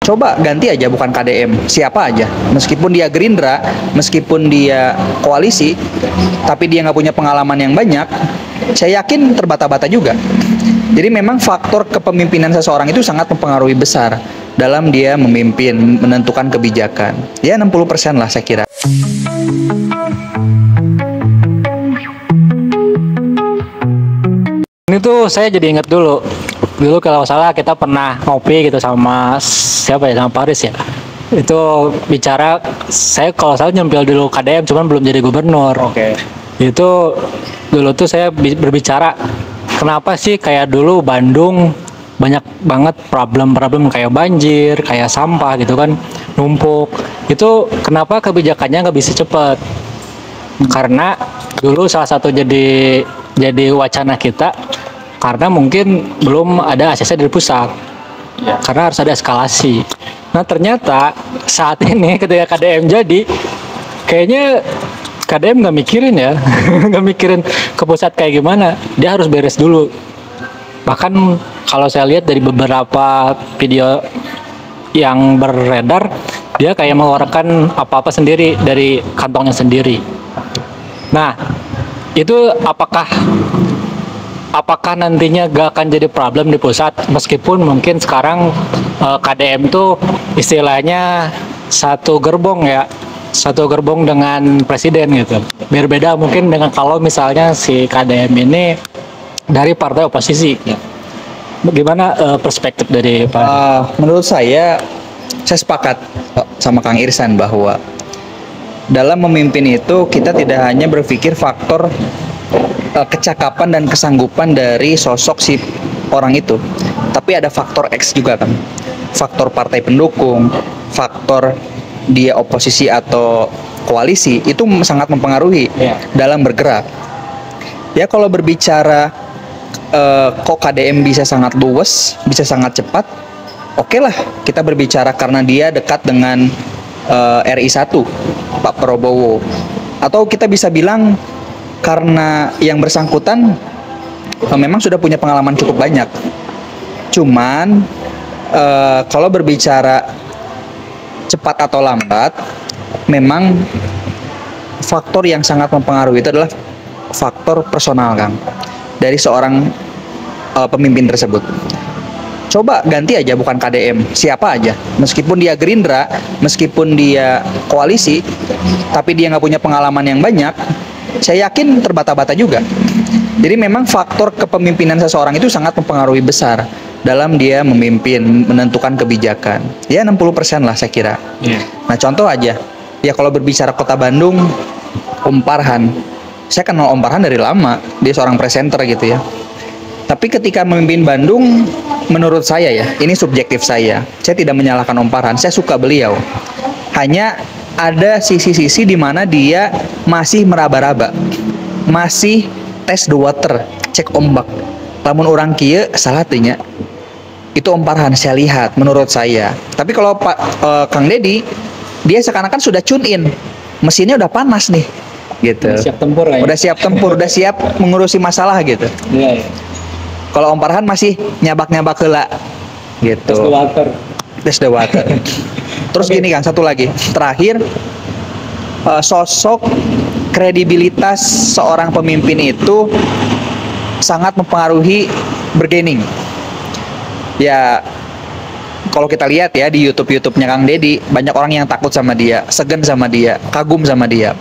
Coba ganti aja bukan KDM, siapa aja. Meskipun dia Gerindra, meskipun dia koalisi, tapi dia nggak punya pengalaman yang banyak, saya yakin terbata-bata juga. Jadi memang faktor kepemimpinan seseorang itu sangat mempengaruhi besar dalam dia memimpin, menentukan kebijakan. Ya 60% lah saya kira. Ini tuh saya jadi inget dulu kalau salah kita pernah ngopi gitu sama siapa ya, sama Paris ya. Itu bicara, saya kalau salah nyempil dulu KDM cuman belum jadi gubernur. Oke. Itu dulu tuh saya berbicara kenapa sih kayak dulu Bandung banyak banget problem kayak banjir, kayak sampah gitu kan numpuk. Itu kenapa kebijakannya nggak bisa cepet? Karena dulu salah satu jadi wacana kita karena mungkin belum ada ACC dari pusat. Ya. Karena harus ada eskalasi. Nah ternyata saat ini ketika KDM jadi, kayaknya KDM nggak mikirin ya, nggak mikirin ke pusat kayak gimana. Dia harus beres dulu. Bahkan kalau saya lihat dari beberapa video yang beredar, dia kayak mengeluarkan apa-apa sendiri dari kantongnya sendiri. Nah, itu apakah nantinya gak akan jadi problem di pusat, meskipun mungkin sekarang KDM tuh istilahnya satu gerbong dengan presiden gitu. Berbeda mungkin dengan kalau misalnya si KDM ini dari partai oposisi. Bagaimana perspektif dari Pak? Menurut saya sepakat sama Kang Irsan bahwa dalam memimpin itu kita tidak hanya berpikir faktor kecakapan dan kesanggupan dari sosok si orang itu, tapi ada faktor X juga kan, faktor partai pendukung, faktor dia oposisi atau koalisi, itu sangat mempengaruhi dalam bergerak. Ya kalau berbicara kok KDM bisa sangat luwes, bisa sangat cepat, oke lah kita berbicara karena dia dekat dengan RI 1 Pak Prabowo, atau kita bisa bilang karena yang bersangkutan memang sudah punya pengalaman cukup banyak. Cuman kalau berbicara cepat atau lambat, memang faktor yang sangat mempengaruhi itu adalah faktor personal, Kang, dari seorang pemimpin tersebut. Coba ganti aja bukan KDM, siapa aja. Meskipun dia Gerindra, meskipun dia koalisi, tapi dia nggak punya pengalaman yang banyak, saya yakin terbata-bata juga. Jadi memang faktor kepemimpinan seseorang itu sangat mempengaruhi besar dalam dia memimpin, menentukan kebijakan. Ya 60% lah saya kira. Nah contoh aja, ya kalau berbicara kota Bandung, Om Parhan. Saya kenal Om Parhan dari lama, dia seorang presenter gitu ya. Tapi ketika memimpin Bandung, menurut saya ya, ini subjektif saya tidak menyalahkan Om Parhan, saya suka beliau. Hanya ada sisi-sisi di mana dia masih meraba-raba, masih test the water, cek ombak. Lamun orang kieu salah tanya. Itu Om Parhan saya lihat, menurut saya. Tapi kalau Kang Deddy, dia seakan-akan sudah tune in, mesinnya udah panas nih, gitu. Siap tempur ya? Udah siap tempur, udah siap mengurusi masalah gitu. Iya. Kalau Om Parhan masih nyabak-nyabak heula gitu. Test the water. Terus gini Kang, satu lagi. Terakhir, sosok kredibilitas seorang pemimpin itu sangat mempengaruhi bargaining. Ya, kalau kita lihat ya di YouTube-nya Kang Deddy, banyak orang yang takut sama dia, segan sama dia, kagum sama dia.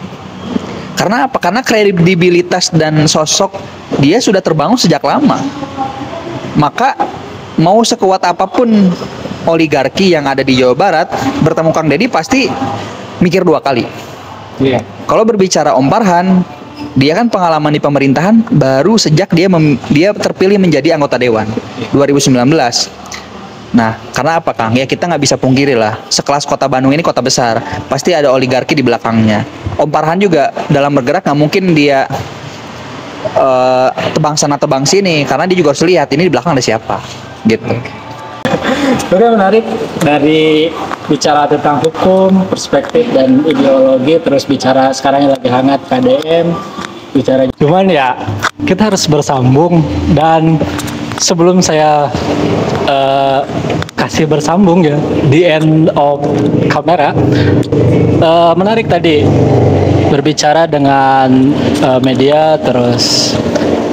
Karena apa? Karena kredibilitas dan sosok dia sudah terbangun sejak lama. Maka mau sekuat apapun oligarki yang ada di Jawa Barat, bertemu Kang Deddy pasti mikir dua kali. Iya. Kalau berbicara Om Parhan, dia kan pengalaman di pemerintahan baru sejak dia terpilih menjadi anggota dewan 2019. Nah, karena apa Kang? Ya kita nggak bisa pungkiri lah, sekelas kota Bandung ini kota besar, pasti ada oligarki di belakangnya. Om Parhan juga dalam bergerak nggak mungkin dia tebang sana tebang sini, karena dia juga harus lihat ini di belakang ada siapa, gitu. Oke, menarik dari bicara tentang hukum, perspektif dan ideologi, terus bicara sekarang yang lagi hangat KDM, bicara. Cuman ya kita harus bersambung, dan sebelum saya kasih bersambung ya di end of kamera. Menarik tadi berbicara dengan media, terus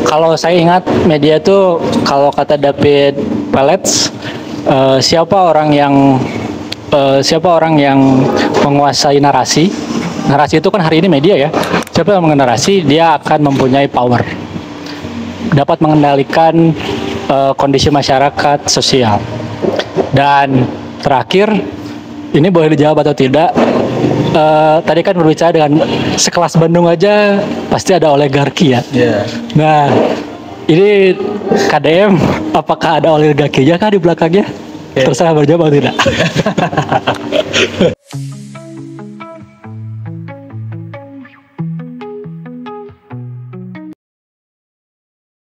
kalau saya ingat media tuh kalau kata David Pellets, siapa orang yang menguasai narasi. Narasi itu kan hari ini media ya. Siapa yang mengenarasi, dia akan mempunyai power, dapat mengendalikan kondisi masyarakat sosial. Dan terakhir, ini boleh dijawab atau tidak, tadi kan berbicara dengan sekelas Bandung aja pasti ada oligarki ya. Nah, ini KDM, apakah ada oligarkinya kah di belakangnya? Terserah berjawab atau tidak.